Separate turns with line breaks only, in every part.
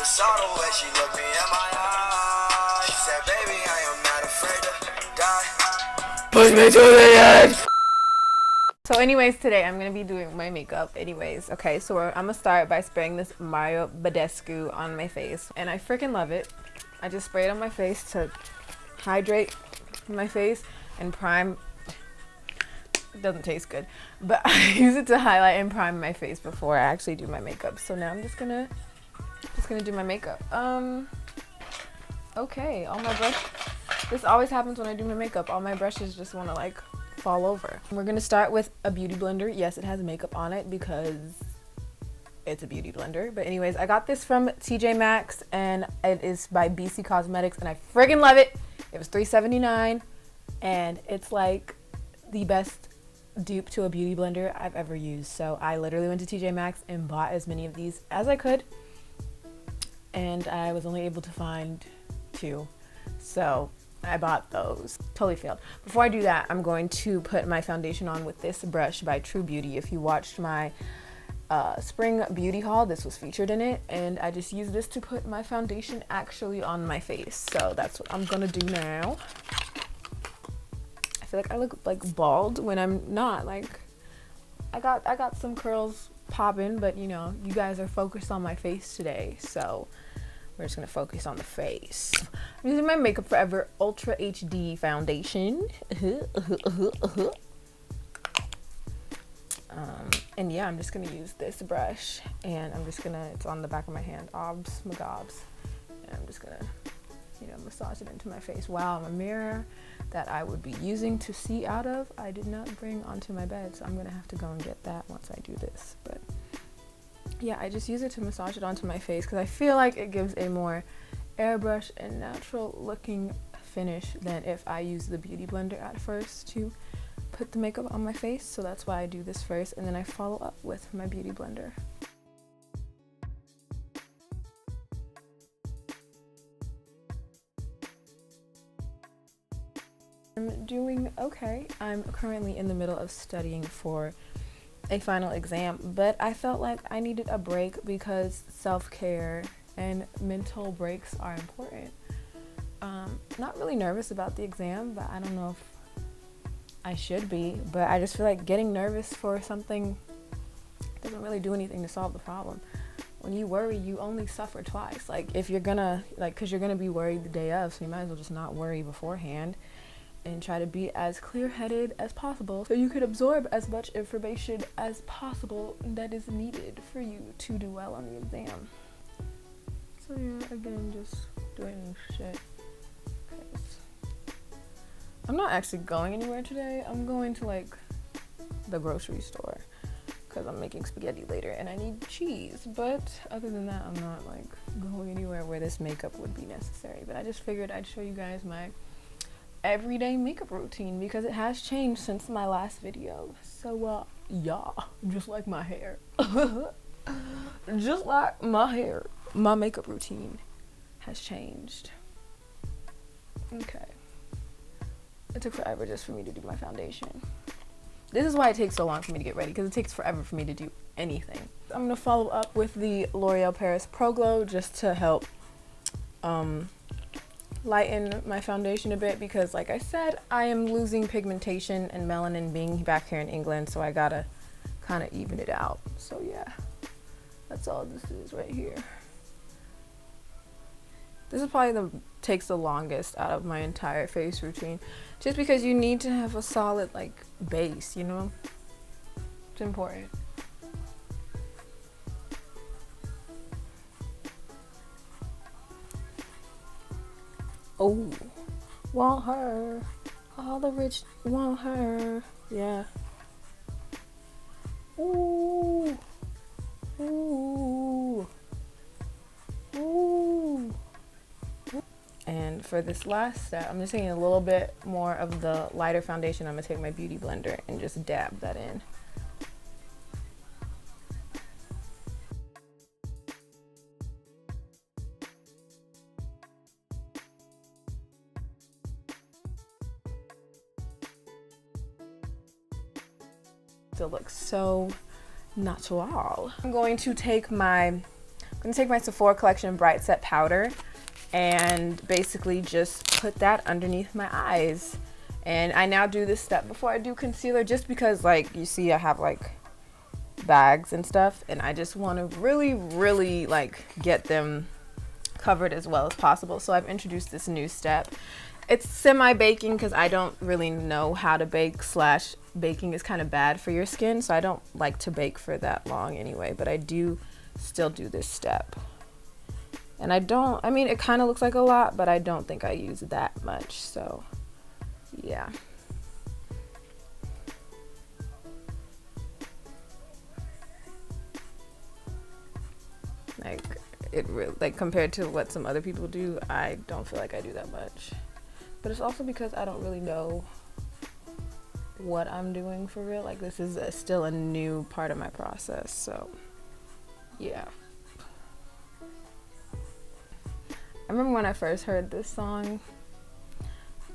saw the way she looked me in my eyes. She said, baby, I am not afraid to die. Push me to the edge.
So anyways, today I'm going to be doing my makeup anyways. Okay, so I'm going to start by spraying this Mario Badescu on my face. And I freaking love it. I just spray it on my face to hydrate my face and prime. It doesn't taste good, but I use it to highlight and prime my face before I actually do my makeup. So now I'm just gonna do my makeup. Okay, all my brush. This always happens when I do my makeup. All my brushes just want to like fall over. We're gonna start with a beauty blender. Yes, it has makeup on it because it's a beauty blender. But anyways, I got this from TJ Maxx and it is by BC Cosmetics and I friggin' love it. It was $3.79 and it's like the best dupe to a beauty blender I've ever used. So I literally went to TJ Maxx and bought as many of these as I could, and I was only able to find 2, so I bought those. Totally failed. Before I do that, I'm going to put my foundation on with this brush by True Beauty. If you watched my spring beauty haul, this was featured in it, and I just use this to put my foundation actually on my face. So that's what I'm gonna do now. I feel like I look like bald when I'm not. Like I got some curls popping, but you know, you guys are focused on my face today, so we're just gonna focus on the face. I'm using my Makeup Forever Ultra HD foundation. And yeah, I'm just gonna use this brush, and I'm just gonna, it's on the back of my hand, obs, my gobs, and I'm just gonna, you know, massage it into my face. Wow, my mirror that I would be using to see out of, I did not bring onto my bed, so I'm gonna have to go and get that once I do this. But yeah, I just use it to massage it onto my face because I feel like it gives a more airbrush and natural looking finish than if I use the beauty blender at first to put the makeup on my face. So that's why I do this first, and then I follow up with my beauty blender. I'm doing okay. I'm currently in the middle of studying for a final exam, but I felt like I needed a break because self-care and mental breaks are important. Not really nervous about the exam, but I don't know if I should be, but I just feel like getting nervous for something doesn't really do anything to solve the problem. When you worry, you only suffer twice. Like if you're gonna, because you're gonna be worried the day of, so you might as well just not worry beforehand and try to be as clear-headed as possible so you can absorb as much information as possible that is needed for you to do well on the exam. So yeah, again, just doing shit. I'm not actually going anywhere today. I'm going to like the grocery store because I'm making spaghetti later and I need cheese. But other than that, I'm not like going anywhere where this makeup would be necessary. But I just figured I'd show you guys my everyday makeup routine because it has changed since my last video. So yeah, just like my hair. Just like my hair, my makeup routine has changed. Okay. It took forever just for me to do my foundation. This is why it takes so long for me to get ready, because it takes forever for me to do anything. I'm gonna follow up with the L'Oreal Paris Pro Glow just to help lighten my foundation a bit, because like I said, I am losing pigmentation and melanin being back here in England, so I gotta kind of even it out. So yeah, that's all this is right here. This is probably takes the longest out of my entire face routine, just because you need to have a solid like base, you know? It's important. Oh, want her. All the rich want her. Yeah. Ooh. Ooh. Ooh. And for this last step, I'm just taking a little bit more of the lighter foundation. I'm gonna take my beauty blender and just dab that in. Still looks so natural. I'm going to take my gonna take my Sephora Collection Bright Set Powder and basically just put that underneath my eyes. And I now do this step before I do concealer, just because, like, you see I have like bags and stuff, and I just want to really like get them covered as well as possible. So I've introduced this new step. It's semi-baking because I don't really know how to bake, slash baking is kind of bad for your skin, so I don't like to bake for that long anyway, but I do still do this step. And I mean, it kind of looks like a lot, but I don't think I use that much, so yeah. Like, it really, like, compared to what some other people do, I don't feel like I do that much. But it's also because I don't really know what I'm doing for real. Like, this is still a new part of my process, so yeah. I remember when I first heard this song,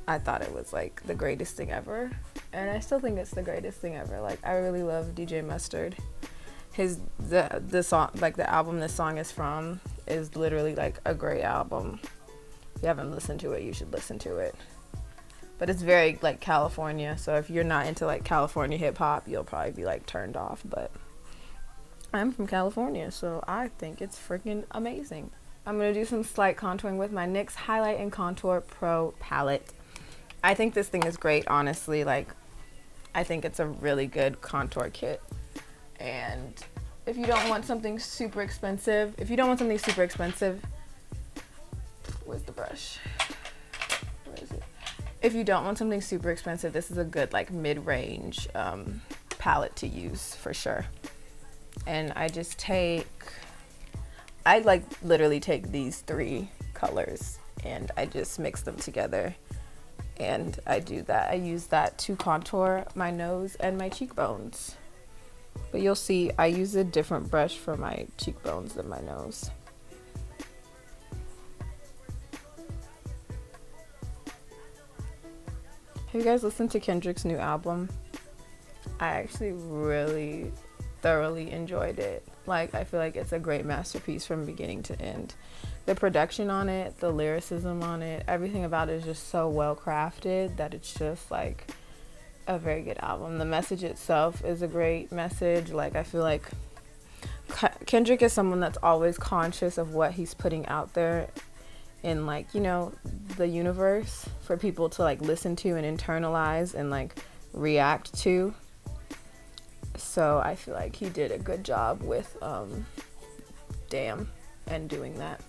I thought it was like the greatest thing ever, and I still think it's the greatest thing ever. Like, I really love DJ Mustard. The song, like the album this song is from, is literally like a great album. If you haven't listened to it, you should listen to it. But it's very like California, so if you're not into like California hip hop, you'll probably be like turned off. But I'm from California, so I think it's freaking amazing. I'm gonna do some slight contouring with my NYX Highlight and Contour Pro palette. I think this thing is great, honestly. Like, I think it's a really good contour kit. And if you don't want something super expensive, where's the brush? Where is it? If you don't want something super expensive, this is a good like mid-range palette to use for sure. And I like literally take these 3 colors and I just mix them together. And I use that to contour my nose and my cheekbones. But you'll see I use a different brush for my cheekbones than my nose. Have you guys listened to Kendrick's new album? I actually really thoroughly enjoyed it. Like, I feel like it's a great masterpiece from beginning to end. The production on it, the lyricism on it, everything about it is just so well crafted that it's just like a very good album. The message itself is a great message. Like, I feel like Kendrick is someone that's always conscious of what he's putting out there in, like, you know, the universe for people to like listen to and internalize and like react to. So I feel like he did a good job with Damn and doing that.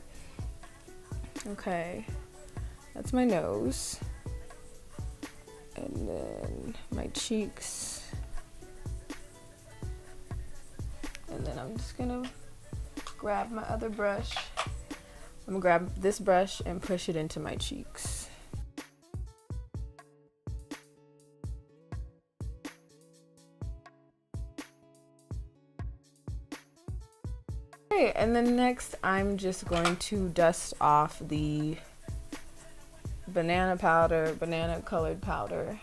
Okay, that's my nose. And then my cheeks. And then I'm just gonna grab my other brush. I'm gonna grab this brush and push it into my cheeks. Okay, and then next I'm just going to dust off the banana colored powder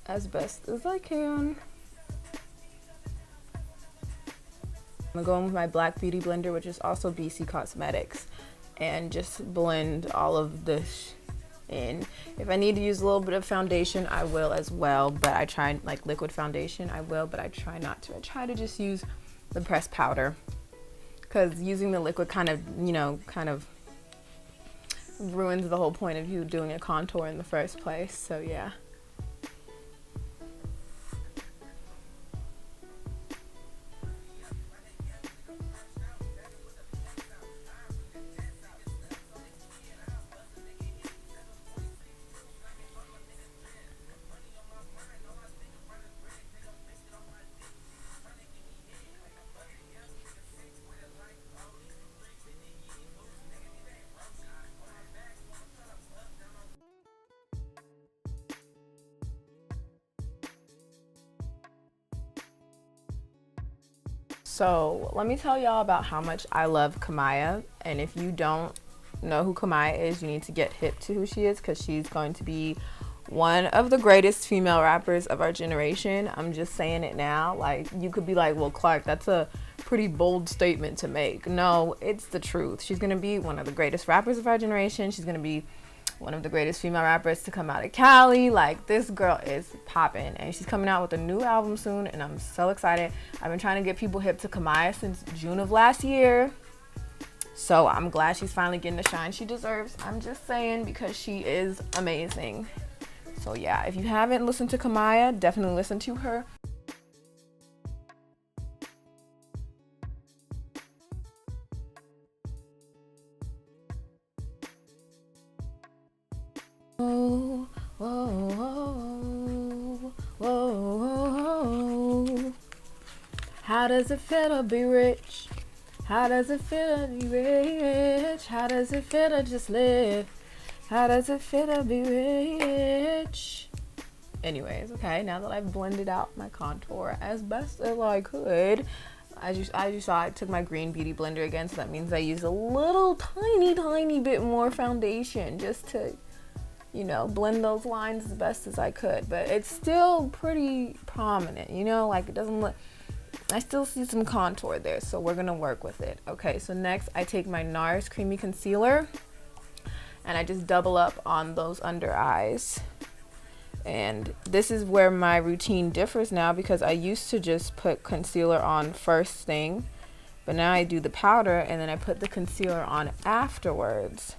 as best as I can. I'm gonna go in with my black beauty blender, which is also BC Cosmetics, and just blend all of this in. If I need to use a little bit of foundation, I will as well, but I try, like liquid foundation, I will, but I try not to. I try to just use the pressed powder, because using the liquid kind of ruins the whole point of you doing a contour in the first place. So yeah. So let me tell y'all about how much I love Kamaya, and if you don't know who Kamaya is, you need to get hip to who she is, because she's going to be one of the greatest female rappers of our generation. I'm just saying it now. Like, you could be like, well, Clark, that's a pretty bold statement to make. No, it's the truth. She's gonna be one of the greatest rappers of our generation. She's gonna be one of the greatest female rappers to come out of Cali. Like, this girl is popping, and she's coming out with a new album soon, and I'm so excited. I've been trying to get people hip to Kamaya since June of last year, so I'm glad she's finally getting the shine she deserves. I'm just saying, because she is amazing. So yeah, if you haven't listened to Kamaya, definitely listen to her. Whoa, whoa, whoa, whoa, whoa. How does it feel to be rich? How does it feel to be rich? How does it feel to just live? How does it feel to be rich? Anyways, okay, now that I've blended out my contour as best as I could, as you saw, I took my green beauty blender again, so that means I used a little tiny bit more foundation just to, you know, blend those lines as best as I could. But it's still pretty prominent, you know, like it doesn't look, I still see some contour there, so we're gonna work with it. Okay, so next I take my NARS Creamy Concealer and I just double up on those under eyes. And this is where my routine differs now, because I used to just put concealer on first thing, but now I do the powder and then I put the concealer on afterwards.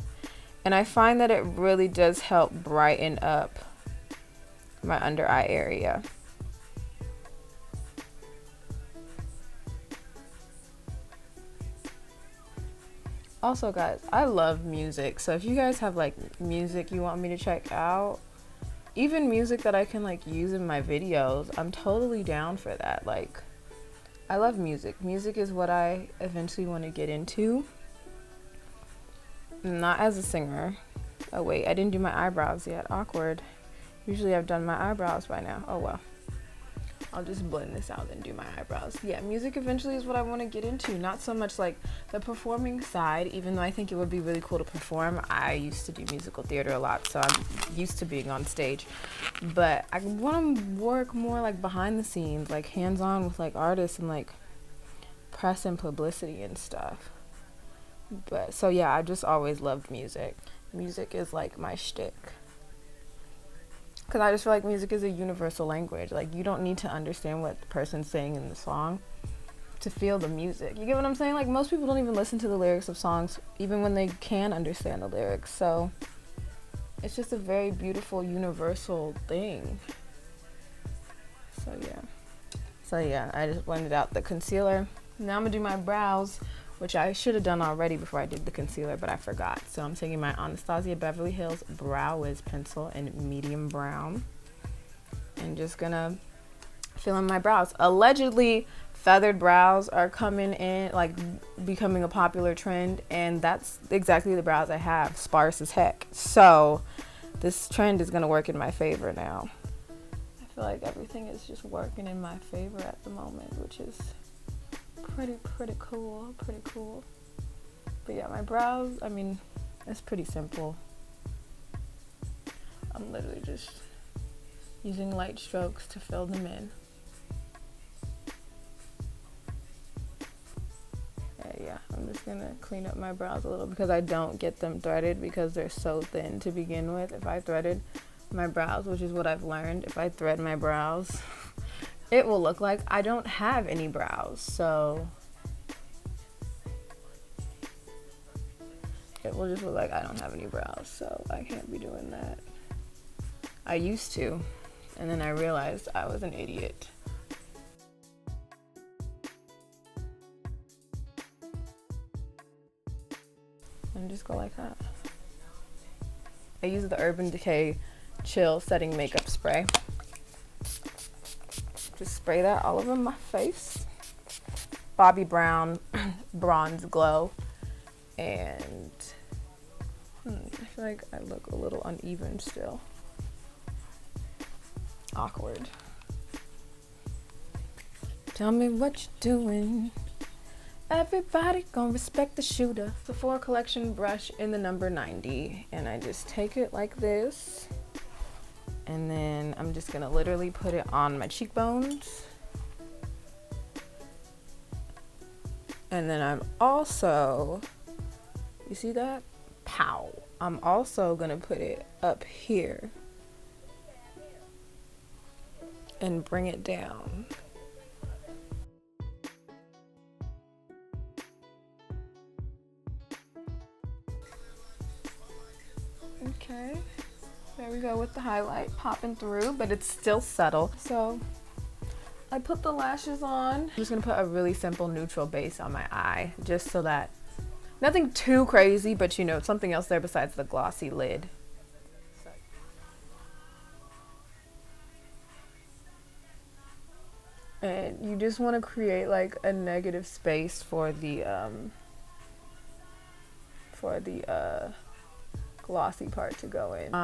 And I find that it really does help brighten up my under eye area. Also, guys, I love music, so if you guys have like music you want me to check out, even music that I can like use in my videos, I'm totally down for that. Like, I love music. Music is what I eventually want to get into. Not as a singer. Oh wait, I didn't do my eyebrows yet. Awkward. Usually I've done my eyebrows by now. Oh well. I'll just blend this out and do my eyebrows. Yeah, music eventually is what I want to get into. Not so much like the performing side, even though I think it would be really cool to perform. I used to do musical theater a lot, so I'm used to being on stage. But I want to work more like behind the scenes, like hands-on with like artists and like press and publicity and stuff. But so yeah, I just always loved music. Music is like my shtick. Because I just feel like music is a universal language. Like, you don't need to understand what the person's saying in the song to feel the music. You get what I'm saying? Like, most people don't even listen to the lyrics of songs, even when they can understand the lyrics. So, it's just a very beautiful, universal thing. So yeah, I just blended out the concealer. Now I'm going to do my brows, which I should have done already before I did the concealer, but I forgot. So I'm taking my Anastasia Beverly Hills Brow Wiz pencil in medium brown and just gonna fill in my brows. Allegedly, feathered brows are coming in, like becoming a popular trend, and that's exactly the brows I have, sparse as heck. So this trend is gonna work in my favor now. I feel like everything is just working in my favor at the moment, which is pretty cool. But yeah, my brows, I mean, it's pretty simple. I'm literally just using light strokes to fill them in. Yeah, I'm just gonna clean up my brows a little because I don't get them threaded because they're so thin to begin with. If I threaded my brows, which is what I've learned, if I thread my brows, it will look like I don't have any brows. So it will just look like I don't have any brows. So I can't be doing that. I used to, and then I realized I was an idiot. And just go like that. I use the Urban Decay Chill Setting Makeup Spray. Just spray that all over my face. Bobbi Brown Bronze Glow. And I feel like I look a little uneven still. Awkward. Tell me what you're doing. Everybody gonna respect the shooter. Sephora Collection brush in the number 90. And I just take it like this. And then I'm just gonna literally put it on my cheekbones. And then I'm also, you see that? Pow. I'm also gonna put it up here and bring it down. Okay, there we go with the highlight popping through, but it's still subtle. So I put the lashes on. I'm just gonna put a really simple neutral base on my eye, just so that nothing too crazy, but you know, something else there besides the glossy lid. And you just want to create like a negative space for the glossy part to go in.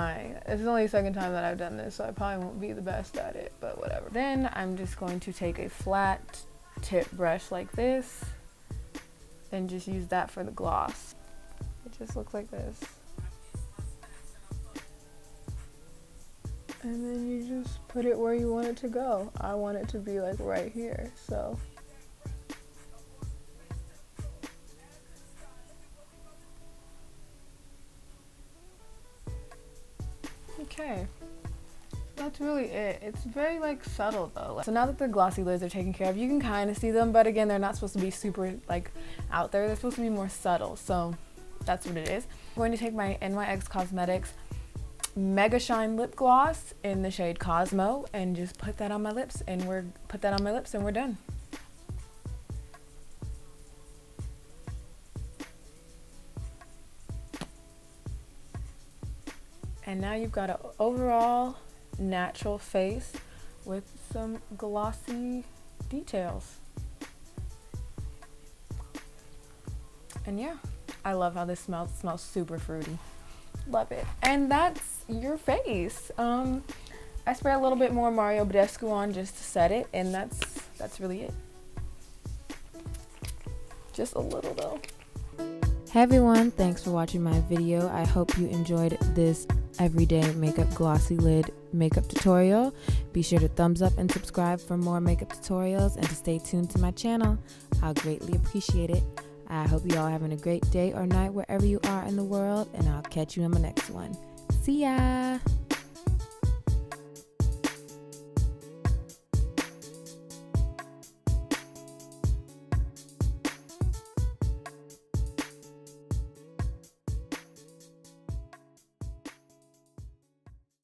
It's only the second time that I've done this, so I probably won't be the best at it, but whatever. Then I'm just going to take a flat tip brush like this and just use that for the gloss. It just looks like this. And then you just put it where you want it to go. I want it to be like right here, so. Okay, that's really it. It's very like subtle though. So now that the glossy lids are taken care of, you can kind of see them, but again, they're not supposed to be super like out there. They're supposed to be more subtle, so that's what it is. I'm going to take my NYX Cosmetics Mega Shine Lip Gloss in the shade Cosmo and just put that on my lips, and we're done. And now you've got an overall natural face with some glossy details. And yeah, I love how this smells. It smells super fruity. Love it. And that's your face. I spray a little bit more Mario Badescu on just to set it, and that's really it. Just a little though. Hey everyone, thanks for watching my video. I hope you enjoyed this everyday makeup glossy lid makeup tutorial. Be sure to thumbs up and subscribe for more makeup tutorials and to stay tuned to my channel. I'll greatly appreciate it. I hope you all having a great day or night wherever you are in the world, and I'll catch you in my next one. See ya!